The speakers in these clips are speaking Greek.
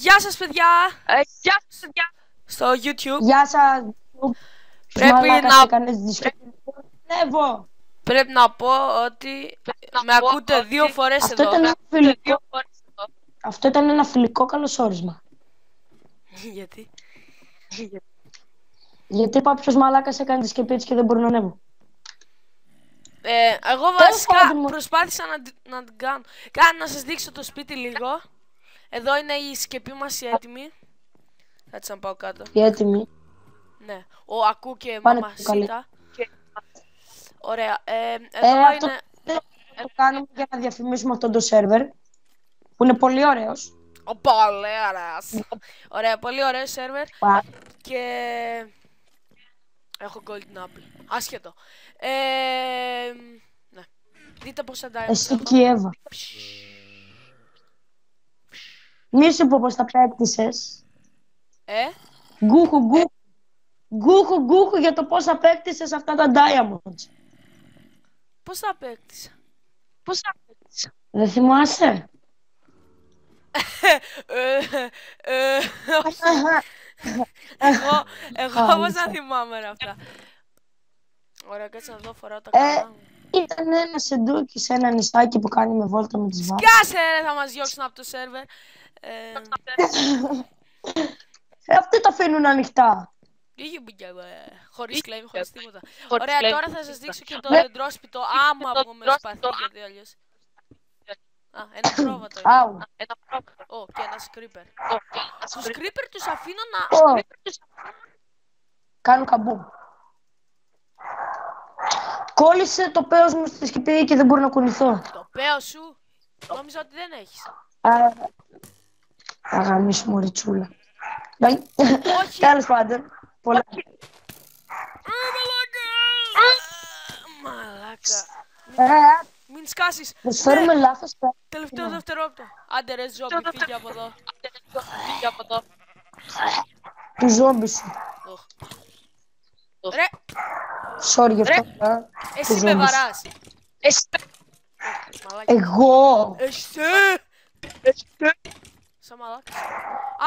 Γεια σας παιδιά! Στο YouTube. Γεια σας. Πρέπει να πω ότι με ακούτε δύο φορές εδώ. Αυτό ήταν ένα φιλικό καλωσόρισμα. Γιατί? Γιατί κάποιος μαλάκας έκανε τη σκεπή και δεν μπορεί να ανέβω. Εγώ βασικά προσπάθησα να την κάνω. Να σας δείξω το σπίτι λίγο. Εδώ είναι η σκεπή μας η έτοιμη. Κάτσε να πάω κάτω. Η έτοιμη. Ναι, ο Ακού και Μαμασίτα. Ωραία, εδώ είναι... Το κάνουμε για να διαφημίσουμε αυτό το σερβερ, που είναι πολύ ωραίος. Πολύ ωραίος. Ωραία, πολύ ωραίο σερβερ. Και... έχω golden apple. Άσχετο. Ναι. Δείτε πως θα τα έχω. Εσύ και η Εύα. Μη σου πω πως τα απέκτησες. Γκούχου για το πώς απέκτησες αυτά τα diamonds. Πώς τα απέκτησα? Δεν θυμάσαι? Εγώ πώς να θυμάμαι αυτά. Ωραία, κάτσε να δω, φοράω τα καλά μου. Ήταν ένα σεντούκι σε ένα νησάκι που κάνει με βόλτα με τις βάρκες. Σκάσε ρε, θα μας διώξουν από το σερβερ. Αυτοί τα αφήνουν ανοιχτά. Χωρίς claim, χωρίς τίποτα. Ωραία, τώρα θα σας δείξω και το δεντρόσπιτο, άμα πούμε σπαθί, γιατί αλλιώς. Ένα πρόβατο είναι. Και ένας creeper. Τους creeper τους αφήνω να... Κάνουν καμπού. Κόλλησε το πέος μου στη σκεπή και δεν μπορώ να κουνηθώ. Το πέος σου? Νόμιζα ότι δεν έχεις. Αγαμίσου μου ριτσούλα. Τέλος πάντων. Πολλά. Μαλάκα. Μην σκάσεις. Φέρουμε λάθος. Τελευταίο δευτερόλεπτο. Άντε ρε ζόμπι, φύγε από εδώ. Του ζόμπι σου. Ρε. Sorry γι' αυτό. Εσύ με βαράς. Εγώ. Εσύ. Σαν μαλάκα.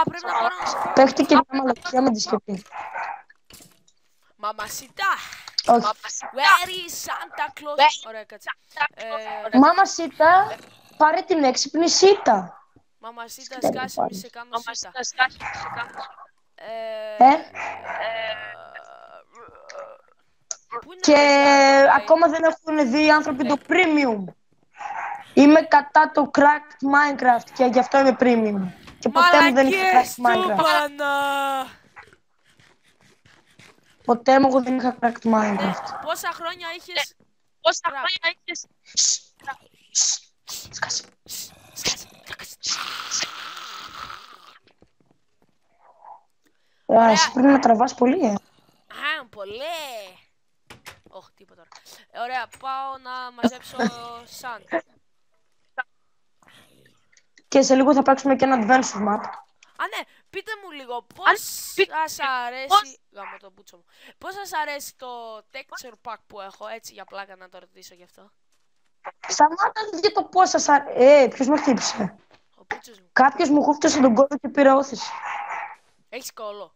Πρέπει να πάρω να σου φέρω. Παίχτηκε μια μαλακιά με τη σκεπή. Μαμασίτα. Όχι. Where is Santa Claus? Ωραία, κάτσε. Μαμασίτα, πάρε την έξυπνη Σίτα. Μαμασίτα, σκάσε μη σε κάνω Σίτα. Και ακόμα δεν έχουν δει οι άνθρωποι το premium. Είμαι κατά το cracked Minecraft και γι' αυτό είμαι premium. Και ποτέ μου δεν είχα cracked Minecraft. Ποτέ μου εγώ δεν είχα cracked Minecraft. Πόσα χρόνια είχες... Σκάσε. Εσύ πρέπει να τραβάς πολύ, πολύ. Όχι, τίποτα τώρα. Ωραία, πάω να μαζέψω σαν. Και σε λίγο θα παίξουμε και ένα adventure map. Ναι, πείτε μου λίγο πώς σας αρέσει... Γάμο το μπούτσο μου. Πώς σας αρέσει το texture pack που έχω, έτσι για πλάκα να το ρωτήσω γι' αυτό. Σταμάτα για το πώς σας αρέσει. Ποιος με χτύπησε? Ο μπούτσος μου. Κάποιος μου χούφτωσε τον κόλλο και πήρα όθηση. Έχεις κόλλο?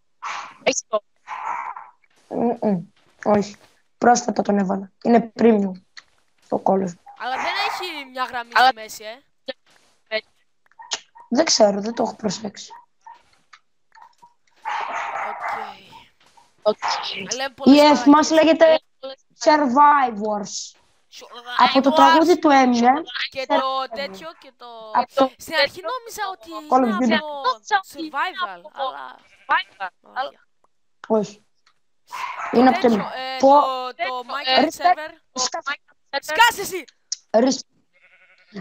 Όχι. Πρόσφατα τον έβαλα. Είναι premium το κόλλος μου. Αλλά δεν έχει μια γραμμή στη μέση, Δεν ξέρω, δεν το έχω προσέξει. Η F μας λέγεται Survivors. Από το τραγούδι του Eminem. Και το τέτοιο και το... Στην αρχή νόμιζα ότι είναι από survival, αλλά... Όχι. Είναι από το Minecraft server. Σκάσε εσύ!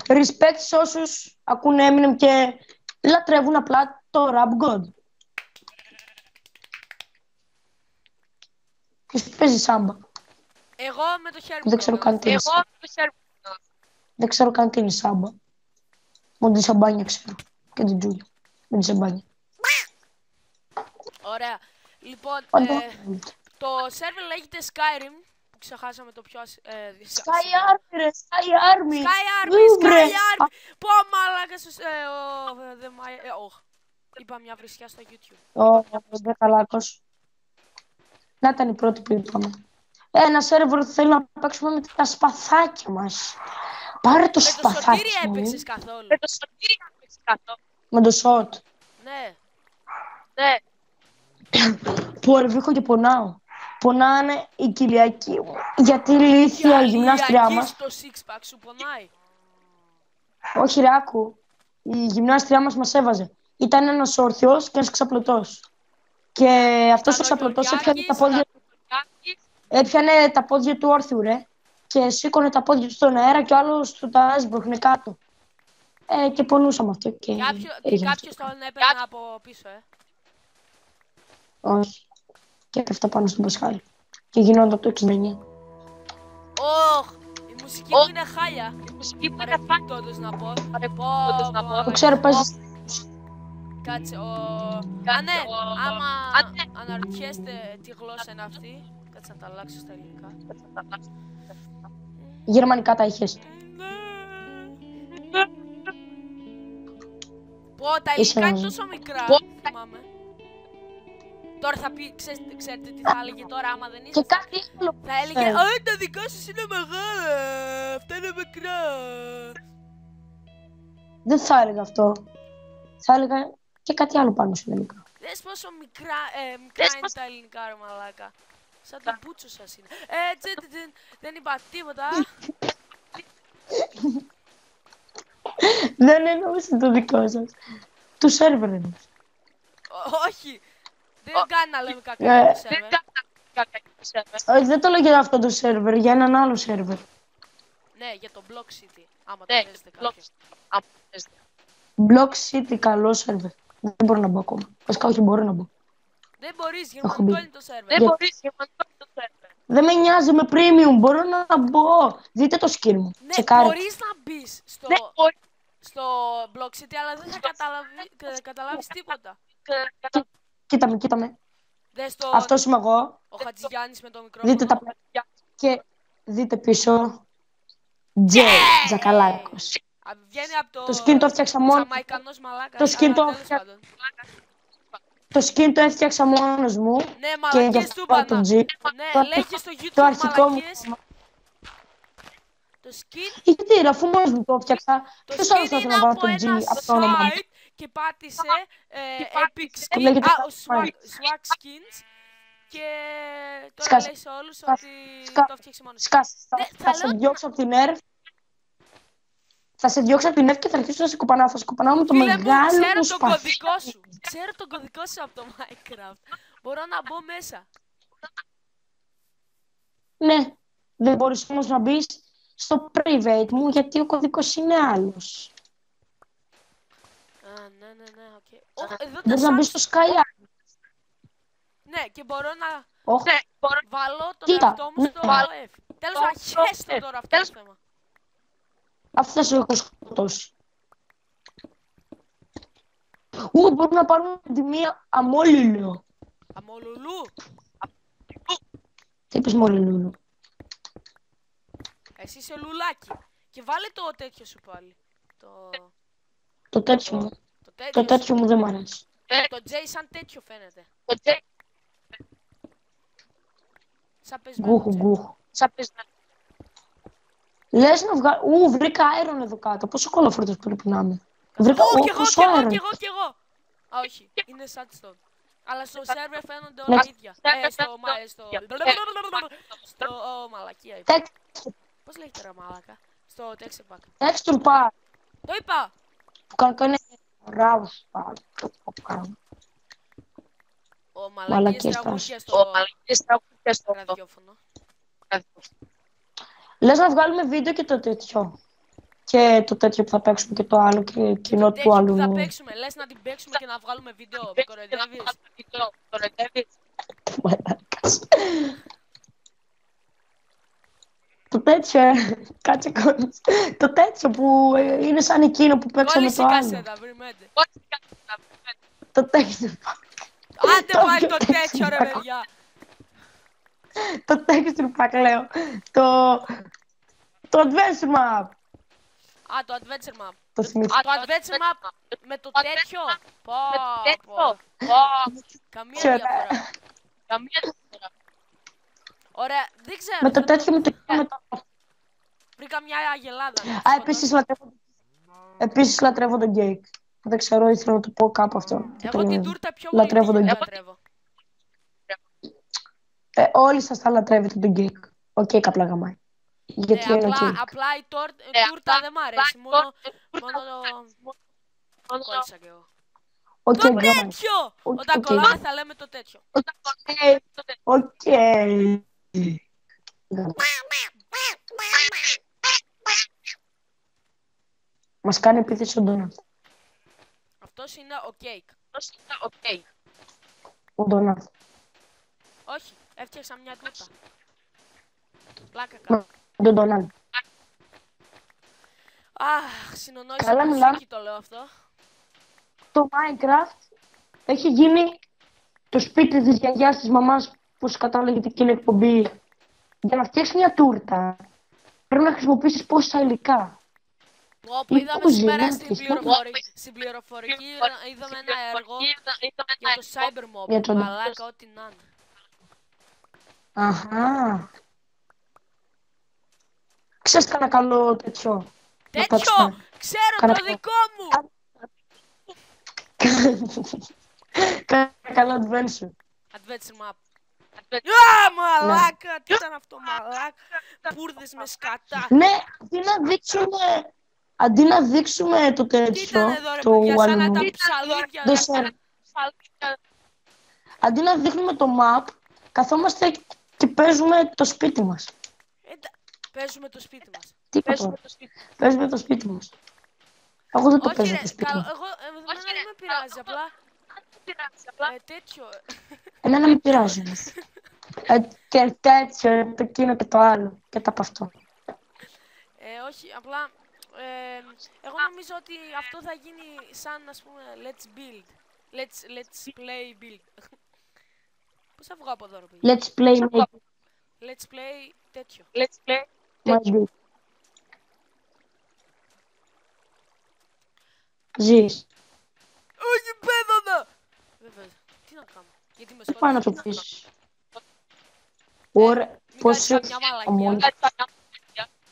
Respect σε όσους ακούνε Eminem και λατρεύουν απλά το Rap God. Ποιος παίζει σάμπα? Εγώ με το χέρι μου. Δεν ξέρω καν τι είναι. Δεν ξέρω καν τι είναι σάμπα. Μόνο τη σαμπάνια ξέρω. Και την Τζούλια. Με τη σαμπάνια. Ωραία. Λοιπόν, το server λέγεται Skyrim. Που ξεχάσαμε το πιο... Sky Army ρε, Sky Army. Sky Army. Πω μαλάκα σου... Είπα μια βρισιά στο YouTube. Ο Δεκαλάκος. Να ήταν η πρώτη που είπαμε. Ένα σερβερ θέλει να παίξουμε με τα σπαθάκια μας. Πάρε το σπαθάκι μου. Με το Σωτήρι έπαιξες καθόλου. Με το σοτ. Ναι. Που αρβήχω και πονάω. Πονάνε η κοιλιακή μου. Γιατί η ηλίθια η γυμνάστριά μας. Το six pack σου πονάει. Όχι ρε άκου. Η γυμνάστριά μας έβαζε. Ήταν ένας όρθιος και ένας ξαπλωτός. Και αυτός ο ξαπλωτός έπιανε τα πόδια του όρθιου ρε. Και σήκωνε τα πόδια του στον αέρα και ο άλλος του τα έσπρωχνε κάτω. Και πονούσαμε αυτό. Και κάποιος τον έπαιρνε από πίσω, Όχι. Και έπεφτα πάνω στον Πασχάλη. Και γινόταν το 69. Ωχ, η μουσική μου είναι χάλια. Παρεμπιπτόντως να πω. Το ξέρω, παίζεις. Κάτσε, ναι, άμα αναρωτιέστε τι γλώσσα είναι αυτή, κάτσε να τα αλλάξω στα ελληνικά. Γερμανικά τα είχες. Πω, τα ελληνικά είναι τόσο μικρά, θυμάμαι. Τώρα θα πει, ξέρετε τι θα έλεγε τώρα άμα δεν είσαι. Θα έλεγε, τα δικά σας είναι μεγάλα, αυτά είναι μικρά. Δεν θα έλεγα αυτό. Θα έλεγα και κάτι άλλο πάνω σου είναι μικρό. Δες πόσο μικρά είναι τα ελληνικά ρε μαλάκα. Σαν το μπούτσο σας είναι. Δεν είπα τίποτα. Δεν εννοούσε το δικό σας. Του σερβερ εννοούσε. Όχι. Δεν κάνει να λέμε κακά για το σερβερ. Όχι, δεν το λέω για αυτό το σερβερ, για έναν άλλο σερβερ. Ναι, για το Block City. Άμα το παίζετε κάποιος. Block City, καλό σερβερ. Δεν μπορώ να μπω ακόμα. Βασικά όχι, μπορώ να μπω. Δεν μπορείς, γερμανικό είναι το σερβερ. Δεν με νοιάζει με premium, μπορώ να μπω. Δείτε το skin μου. Ναι, μπορείς να μπεις στο Block City, αλλά δεν θα καταλάβεις τίποτα. Κοίτα με. Αυτός είμαι εγώ. Ο Χατζηγιάννης με το μικρόφωνο. Δείτε τα παιδιά και δείτε πίσω. Τζέι, Τζακαλάκος. Βγαίνει από το skin το έφτιαξα μόνο. Σαμαϊκανός μαλάκας. Το skin το έφτιαξα μόνος μου. Ναι, μαλακίες του είπανα. Ναι, λέγε στο YouTube μαλακίες. Το skin... Γιατί, αφού μόνος μου το έφτιαξα. Το skin είναι από ένα site και πάτησε Epic Skin, Swag Skins. Και τώρα λέει σε όλους ότι το έφτιαξε μόνος. Θα σε διώξω από την ERF. Θα σε διώξω από την ERF και θα αρχίσω να σε κουπανάω. Θα σε κουπανάω με το μεγάλο μου σπαθί. Ξέρω τον κωδικό σου από το Minecraft. Μπορώ να μπω μέσα. Ναι, δεν μπορείς όμως να μπεις στο private μου γιατί ο κωδικός είναι άλλος. Ναι, οκ. Μπορείς να μπεις στο Sky. Ναι, και μπορώ να βάλω τον εαυτό μου στο F. Τέλος να χέστο τώρα αυτό το θέμα. Αυτό σου έχω σκοτώσει. Μπορούμε να πάρουμε τη μία αμόλυλο. Αμολουλού. Τι είπες μόλιλουλου. Εσύ είσαι λουλάκι. Και βάλε το τέτοιο σου πάλι. Το τέτοιο μου. Το τέτοιο μου δεν μ' αρέσει. Το J σαν τέτοιο φαίνεται. Σαν πεσμένο. Λες να βγάλω... βρήκα iron εδώ κάτω. Πόσο κολοφόρτος πρέπει να είμαι. Κι εγώ. Α, όχι. Είναι sandstone. Αλλά στο server φαίνονται όλα ίδια. Στο μαλακία είπα. Πώς λέγεται ρε μαλάκα. Στο texture pack. Texture pack. Το είπα. Που κάνει ράβος. Ο μαλακίες τραγούδια στο ραδιόφωνο. Λες να βγάλουμε βίντεο και το τέτοιο. Και το τέτοιο που θα παίξουμε και το άλλο και κοινό του άλλου. Το τέτοιο που θα παίξουμε, λες να την παίξουμε και να βγάλουμε βίντεο. Με κοροϊδεύεις. Το τέτοιο, κάτσε κόντς. Το τέτοιο που είναι σαν εκείνο που παίξαμε το άλλο. Το τέτοιο. Άντε πάλι το τέτοιο ρε παιδιά. Το texture pack λέω. Το adventure map. Α, το adventure map. Το θυμήθηκα. Το adventure map με το τέτοιο. Πω. Καμία διαφορά. Ωραία, δεν ξέρω. Με το τέτοιο με το... Βρήκα μια αγελάδα. Επίσης λατρεύω τον Γκέικ. Δεν ξέρω, ήθελα να το πω κάπου αυτό. Εγώ την τούρτα πιο πολύ λατρεύω. Όλοι σας θα λατρεύετε τον Γκέικ. Ο Γκέικ απλά γαμάει. Γιατί είναι απλά η τούρτα δεν μ' αρέσει. Μόνο το κόλλησα κι εγώ. Το τέτοιο! Όταν κολλάμε θα λέμε το τέτοιο. Οκ. Μας κάνει επίθεση ο Ντόναλντ. Αυτός είναι ο Κέικ. Ο Ντόναλντ. Όχι, έφτιαξα μια τούρτα. Πλάκα κάνω. Τον Ντόναλντ. Αχ, συνονόησα το μουσική το λέω αυτό. Το Minecraft έχει γίνει το σπίτι της γιαγιάς της μαμάς που σου κατάλαβε την κοινή εκπομπή. Για να φτιάξεις μια τούρτα πρέπει να χρησιμοποιήσεις πόσα υλικά. Όπου είδαμε σήμερα στην πληροφορική είδαμε ένα έργο για το Cybermob. Μαλάκα, ό,τι να είναι. Αχα. Ξέρεις κανένα καλό τέτοιο? Τέτοιο! Ξέρω το δικό μου! Κάνα καλό adventure. Adventure map. Μαλάκα! Τι ήταν αυτό, μαλάκα! Πούρδες με σκατά. Ναι, αντί να δείξουμε το τέτοιο. Τι ήταν εδώ ρε παιδιά, σαν να τα ψαλίδια. Αντί να δείχνουμε το map, καθόμαστε και παίζουμε το σπίτι μας. Παίζουμε το σπίτι μας. Τι παίζουμε το σπίτι μας. Εγώ δεν το παίζω το σπίτι μας. Εμένα δεν με πειράζει, απλά τέτοιο. Εμένα με πειράζει. Και τέτοιο, το εκείνο και το άλλο. Και τα από αυτό. Όχι, απλά εγώ νομίζω ότι αυτό θα γίνει σαν, ας πούμε, let's build. Let's play build. Πώς θα βγω από εδώ, ρε παιδιά? Let's play τέτοιο. Ζεις. Όχι, πέδωνα! Βέβαια, τι να κάνω, γιατί με σκότω. Πάω να το πεις. Ωραία, πώς είσαι αμόνι.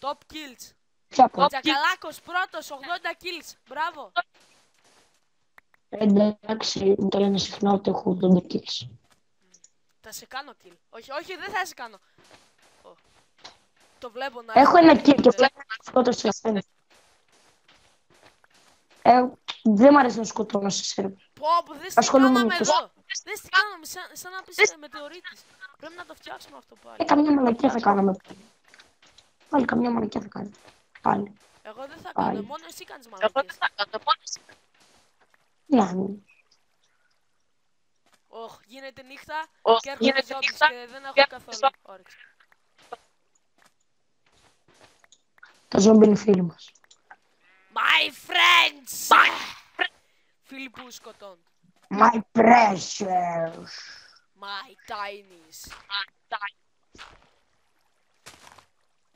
Top kills. Ποια Τζακαλάκος πρώτος, 80 kills. Μπράβο. Εντάξει, μου το λένε συχνά ότι έχω 80 kills. Θα σε κάνω kill. Όχι, δεν θα σε κάνω. Το βλέπω να... Έχω ένα kill και βλέπω να σκότωσε εσένα. Δεν μ' αρέσει να σκοτώνω σε σέρβερ. Πω, δες τι κάναμε εδώ. Δες τι κάναμε, σαν να πεις μετεωρίτης. Πρέπει να το φτιάξουμε αυτό πάλι. Καμιά μαλακιά θα κάναμε πάλι. Καμιά μαλακιά θα κάνουμε. Πάλι. Εγώ δεν θα κάνω, μόνο εσύ κάνεις μαλακίες. Ωχ, γίνεται νύχτα και έρχονται ζόμπις και δεν έχω καθόλου όρεξη. Τα ζόμπι είναι φίλοι μας. My friends! Φίλοι που σκοτώνουν. My precious. My tinies.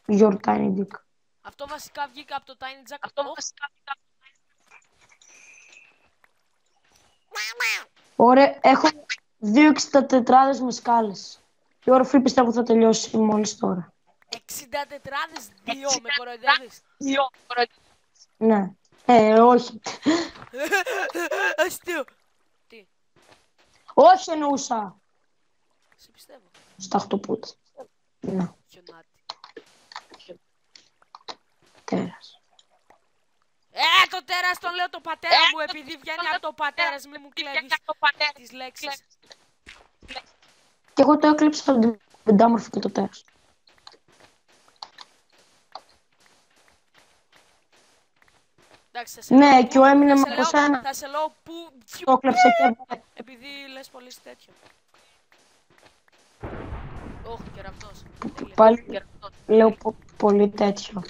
Your tiny dick. Αυτό βασικά βγήκε από το Tiny Jack. Ωραία, έχω 2,64 με σκάλες. Η όροφη πιστεύω θα τελειώσει μόλις τώρα. 64 2 με κοροϊδεύεις. Ναι. Όχι. Αστείο. Τι? Όχι εννοούσα. Σε πιστεύω. Στα χτωπούτια. Ναι. Χιονάτι. Τέρας. Το τέρας τον λέω το πατέρα μου, επειδή βγαίνει από το πατέρας, μη μου κλέβεις τις λέξεις. Και εγώ το έκλειψα τον πεντάμορφο και το τέρας. Ναι, και ο έμεινε με από σένα. Θα σε λέω που... Το έκλειψε και... Επειδή λες πολύ τέτοιο. Ωχ, κεραυνός. Πάλι λέω πολύ τέτοιο.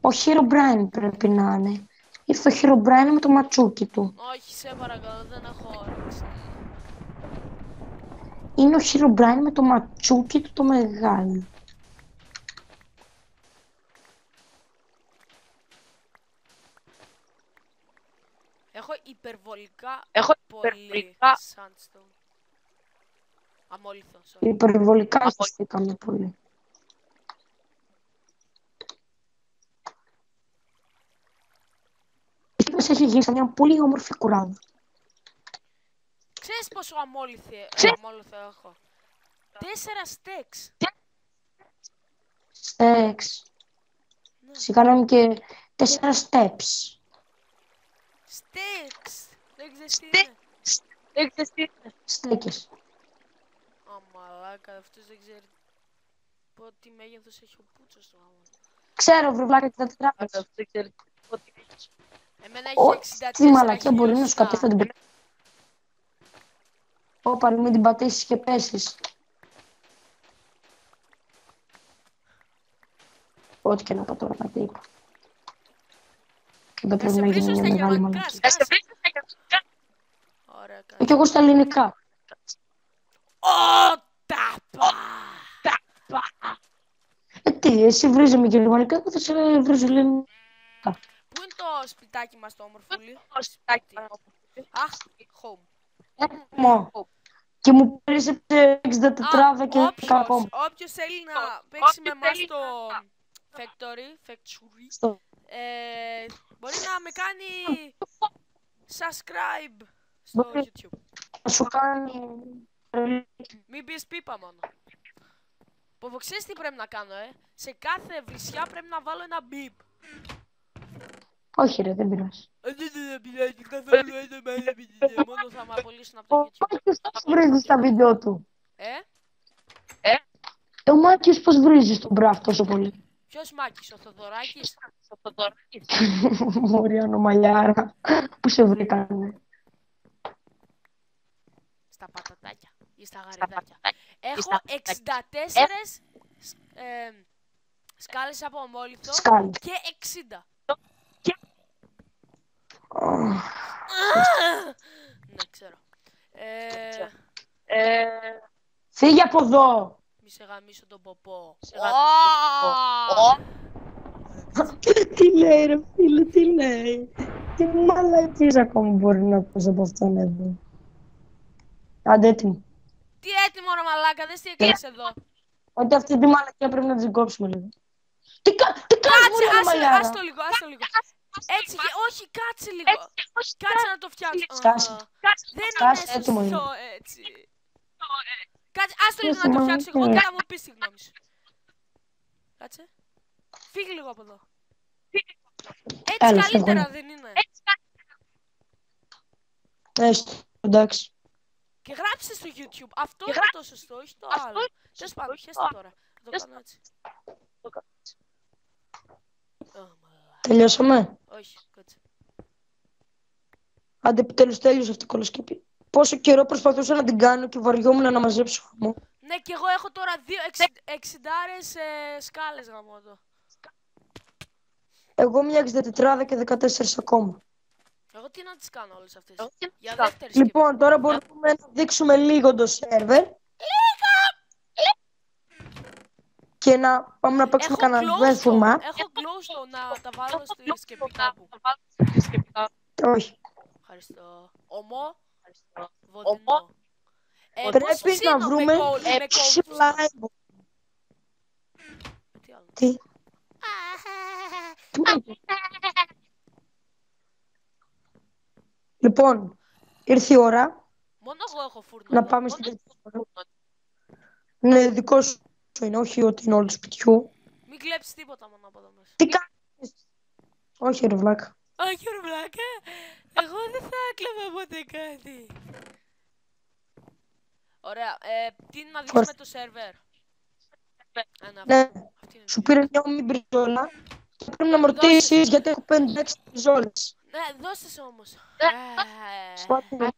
Ο Herobrine πρέπει να είναι. Ήρθε ο Herobrine με το ματσούκι του. Όχι, σε παρακαλώ, δεν έχω όρεξη. Είναι ο Herobrine με το ματσούκι του το μεγάλο. υπερβολικά πολύ sandstone. Αμόλυθο, sorry. Υπερβολικά αισθηθήκαμε πολύ. Μας έχει γίνει μια πολύ όμορφη κουράδα. Ξέρεις πόσο αμόλυθο έχω? 4 stacks. Stacks. Σηκάναμε και 4 steps. Stacks. Δεν ξέρεις τι είναι. Στέκες. Μαλάκα, αυτός δεν ξέρει τι μέγεθος έχει ο πούτσος του γάμου. Ξέρω, βρουβλάκα, τι θα τράβεις. Εμένα έχει 64 τι μαλακία μπορεί να σου κατέφθει την πετύχει. Όπα, μην την πατήσεις και πέσεις. Ό,τι και να πω τώρα, κάτι είπα. Δεν πρέπει να γίνει μια μεγάλη μαλακία. Ωραία, και εγώ στα ελληνικά. Τάπα! Τι, εσύ βρίζει με γερμανικά, εγώ θα σε βρίζω ελληνικά. Πού είναι το σπιτάκι μας το όμορφουλι? Αχ, home. Και μου πέρασε 64 και ακόμα. Όποιος θέλει να παίξει με εμάς στο Factory, μπορεί να με κάνει subscribe στο YouTube. Να σου κάνει... Μην πεις πίπα μόνο. Πω ξέρεις τι πρέπει να κάνω, σε κάθε βρισιά πρέπει να βάλω ένα μπιπ. Όχι ρε, δεν πειράζει. Δεν πειράζει καθόλου, μόνο θα με απολύσουν από το YouTube. Ο Μάκης πώς βρίζεις τα βίντεο του? Ο Μάκης πώς βρίζεις τον μπραφ τόσο πολύ? Ποιος Μάκης, ο Θοδωράκης? Μωρή ανομαλιάρα, πού σε βρήκανε? Στα πατατάκια ή στα γαριδάκια. Έχω 64 σκάλες από αμόλυθο και 60. Ναι, ξέρω. Φύγε από εδώ! Μη σε γαμίσω τον ποπό. Τι λέει ρε φίλε, τι λέει? Τι μαλακίες ακόμα μπορεί να πεις από αυτόν εδώ. Άντε έτοιμο. Τι έτοιμο ρε μαλάκα, δες τι έκανες εδώ. Ότι αυτή τη μαλακία πρέπει να την κόψουμε λίγο. Τι κάνεις μωρή ανομαλιάρα? Άστο λίγο. Έτσι, όχι, κάτσε λίγο. Κάτσε να το φτιάξω. Δεν είναι σωστό έτσι. Κάτσε, άστο λίγο να το φτιάξω εγώ και να μου πεις τη γνώμη σου. Κάτσε. Φύγε λίγο από εδώ. Έτσι καλύτερα δεν είναι? Έστω, εντάξει. Και γράψτε στο YouTube. Αυτό είναι το σωστό, όχι το άλλο. Τέλος πάντων, πιέστε τώρα. Θα το κάνω έτσι. Τελειώσαμε. Όχι, κάτσε. Άντε επιτέλους τέλειωσε αυτή η κολοσκοπή. Πόσο καιρό προσπαθούσα να την κάνω και βαριόμουν να μαζέψω χαμό. Ναι, και εγώ έχω τώρα 60 σκάλες γαμώτο. Εγώ μια 64 και 14 ακόμα. Εγώ τι να τις κάνω όλες αυτές? Για δεύτερη σκέψη. Λοιπόν, τώρα μπορούμε να δείξουμε λίγο το σερβερ. Και να πάμε να παίξουμε κανένα βέθουμα. Έχω glowstone να τα βάλω στη σκεπή κάπου. Όχι. Ευχαριστώ. Ομό. Βοδινό. Πρέπει να βρούμε slime. Τι? Λοιπόν, ήρθε η ώρα. Μόνο εγώ έχω φούρνο. Να πάμε στην... Ναι, δικό σου είναι, όχι ότι είναι όλο του σπιτιού. Μην κλέψεις τίποτα μόνο από εδώ μέσα. Τι κάνεις? Όχι ρε βλάκα. Όχι ρε βλάκα. Εγώ δεν θα έκλεβα ποτέ κάτι. Ωραία. Τι είναι να δείξουμε το σερβερ? Ναι. Σου πήρε μια ομή μπριζόλα. Και πρέπει να μορτήσεις γιατί έχω 5-6 μπριζόλες. Ναι, δώστε σε όμως. Swag.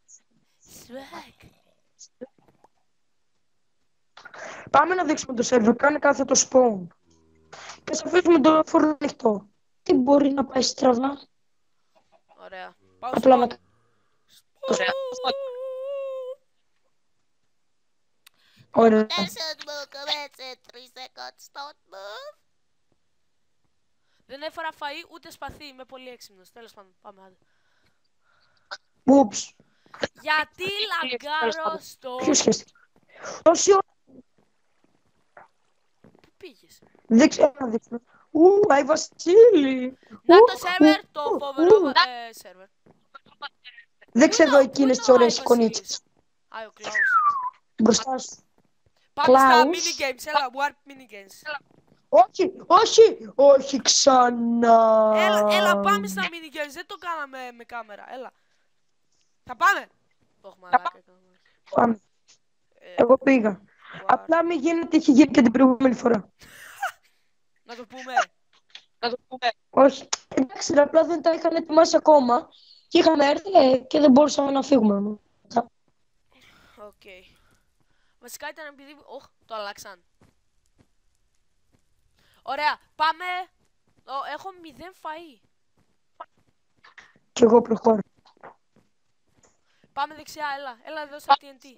Πάμε να δείξουμε το σερβερ. Κάνε κάθε το spawn. Και θα αφήσουμε το φούρνο ανοιχτό. Τι μπορεί να πάει στραβά? Ωραία. Πάω απλά spawn. Ωραία. Δεν έφερα φαΐ ούτε σπαθί, είμαι πολύ έξυπνος. Τέλος πάντων, πάμε άντε. Ούψ. Γιατί λαγκάρω στο... Ποιος σχέστηκε. Τόση ώρα. Πού πήγες? Δεν ξέρω να δείξουμε. Άι Βασίλη. Να το σερβερ, το φοβερό σερβερ. Δέξε εδώ εκείνες τις ωραίες εικονίτσες. Άι ο Κλάους. Μπροστά σου. Πάμε στα minigames, έλα, warp minigames. Όχι ξανά. Έλα, πάμε στα minigames, δεν το κάναμε με κάμερα, έλα. Θα πάμε. Πάμε. Εγώ πήγα. Απλά μην γίνει ότι είχε γίνει και την προηγούμενη φορά. Να το πούμε. Όχι. Εντάξει, απλά δεν τα είχαν ετοιμάσει ακόμα. Και είχαμε έρθει και δεν μπορούσαμε να φύγουμε. Οκ. Βασικά ήταν επειδή... το αλλάξαν. Ωραία, πάμε. Έχω 0 φαΐ. Κι εγώ προχώρω. Πάμε δεξιά, έλα εδώ στα TNT.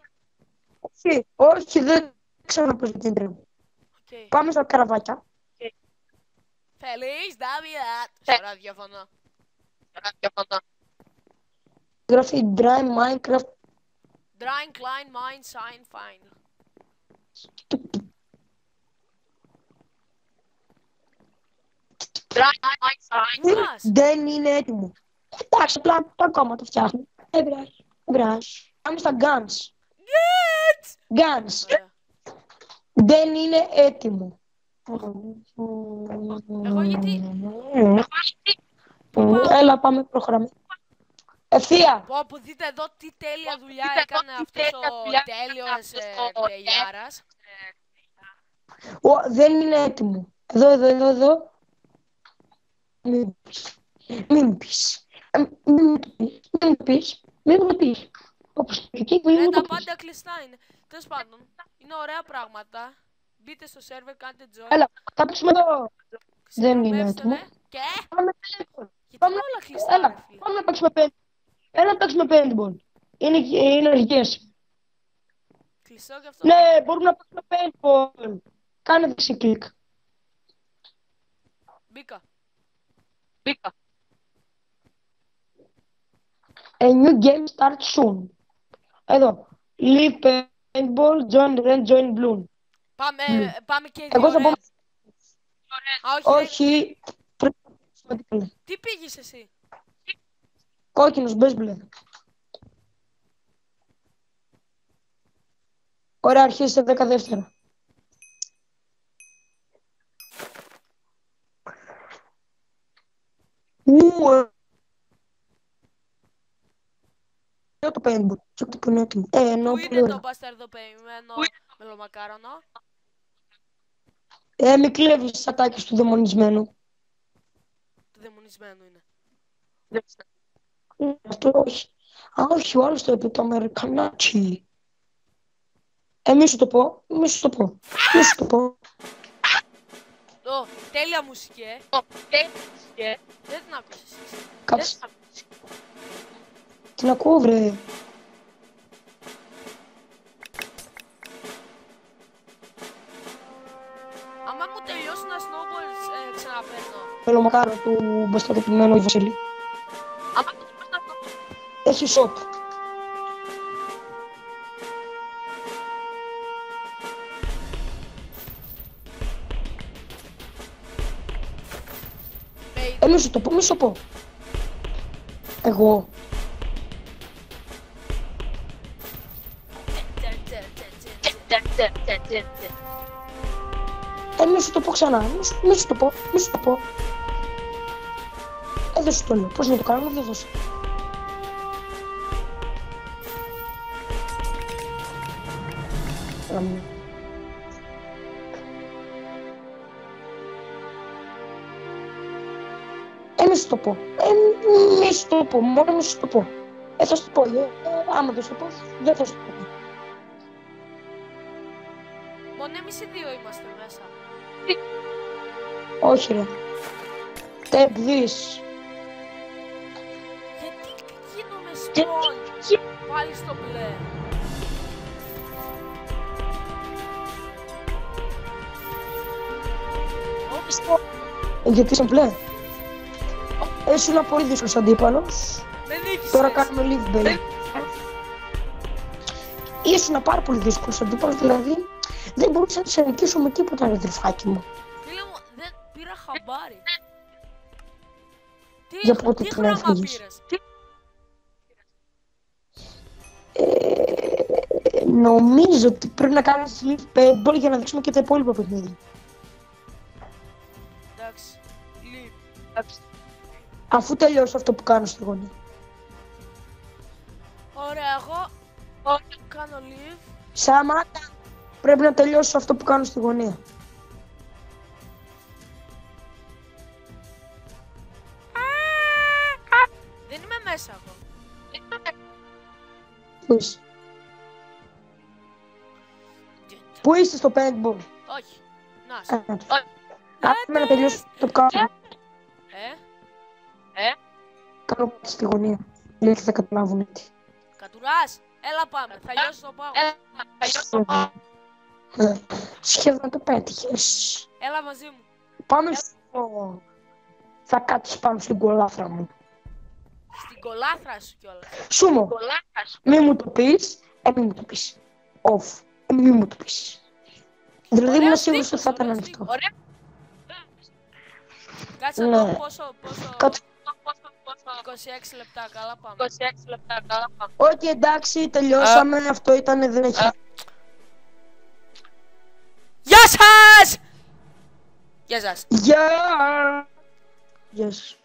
Όχι, δεν ξέρω πώς την τρέμω. Πάμε στα καραβάκια. Feliz Navidad. Στο ραδιόφωνο. Γράφει Dry Minecraft. Dry Klein Mine Sign Fine. Δεν είναι έτοιμο. Εντάξει, απλά ακόμα το φτιάχνω. Δεν πειράζει. Πάμε στα guns. Guns. Δεν είναι έτοιμο. Εγώ γιατί... Έλα, πάμε, προχωράμε. Ευθεία. Πω, δείτε εδώ τι τέλεια δουλειά έκανε αυτός ο τέλειος τελειάρας. Δεν είναι έτοιμο. Εδώ. Μην πεις. Όπως εκεί που είναι. Τα πάντα κλειστά είναι. Τέλος πάντων, είναι ωραία πράγματα. Μπείτε στο σερβερ, κάντε join. Έλα, θα παίξουμε εδώ. Δεν είναι έτοιμο. Και... Πάμε όλα κλειστά, ρε φίλε. Πάμε να παίξουμε paintball. Έλα να παίξουμε paintball. Είναι αρχές. Κλειστό και αυτό. Ναι, μπορούμε να παίξουμε paintball. Κάνε δεξί κλικ. Μπήκα. A new game starts soon. Εδώ. Leave paintball, join red, join blue. Πάμε και εγώ θα πω... Όχι. Όχι. Τι πήγες εσύ? Κόκκινος, μπες μπλε. Ωραία, αρχίζει στα 10 δεύτερα. Το paintball. Πού είναι το μπασταρδοποιημένο μελομακάρονο? Μη κλέβεις τις ατάκες του δαιμονισμένου. Του δαιμονισμένου είναι. Αυτό όχι. Όχι, ο άλλος το είπε, το Αμερικανάτσι. Μη σου το πω. Τέλεια μουσική, Δεν την άκουσες εσύ. Κάτσε. Την ακούω, βρε. Άμα μου τελειώσουν τα snowballs, ξαναπαίρνω. Θέλω μακάρο του μπασταρδοποιημένου Βασίλη. Έχει shop. Μη σου το πω. Εγώ. Μη σου το πω ξανά. Μη σου το πω. Δεν σου το λέω. Πώς να το κάνουμε, δεν δώσω. Μη σου το πω. Μόνο μη σου το πω. Θα σου το πω. Άμα δεν σου το πω, δεν θα σου το πω. Μόνο εμείς οι δύο είμαστε μέσα. Όχι ρε. Take this. Γιατί γίνομαι σπον. Πάλι στο μπλε. Γιατί είσαι μπλε. Ήσουν πολύ δύσκολος αντίπαλος. Δεν Τώρα κάνουμε leave bait. Ήσουν πάρα πολύ δύσκολος αντίπαλος, δηλαδή δεν μπορούσα να σε νικήσω με τίποτα, ρε τρυφάκι μου. Φίλε μου, δεν πήρα χαμπάρι. Για πότε Τι την χρώμα έφυγες? πήρες? Νομίζω ότι πρέπει να κάνεις leave paintball για να δείξουμε και τα υπόλοιπα παιχνίδια. Εντάξει, leave. Αφού τελειώσω αυτό που κάνω στη γωνία. Ωραία, εγώ κάνω leave. Σαμάτα, πρέπει να τελειώσω αυτό που κάνω στη γωνία. Δεν είμαι μέσα εγώ. Πού είσαι? Πού είσαι στο paintball? Όχι. Να σε. Άφημα να τελειώσω αυτό που κάνω. Κάνω στη γωνία. Λέει και θα καταλάβουν έτσι. Κατουράς, έλα πάμε, θα λιώσεις το πάω. Σχεδόν το πέτυχες. Έλα μαζί μου. Πάμε στο... Θα κάτσεις πάνω στην κολάθρα μου. Στην κολάθρα σου κιόλας. Σούμο, μη μου το πεις, μη μου το πεις. Off, μη μου το πεις. Δηλαδή είμαι σίγουρος ότι θα ήταν ανοιχτό. Κάτσε να δω πόσο... 26 λεπτά, καλά πάμε. Όχι, εντάξει, τελειώσαμε, αυτό ήταν, δεν έχει. Γεια σας! Γεια σας! Γεια! Γεια σας.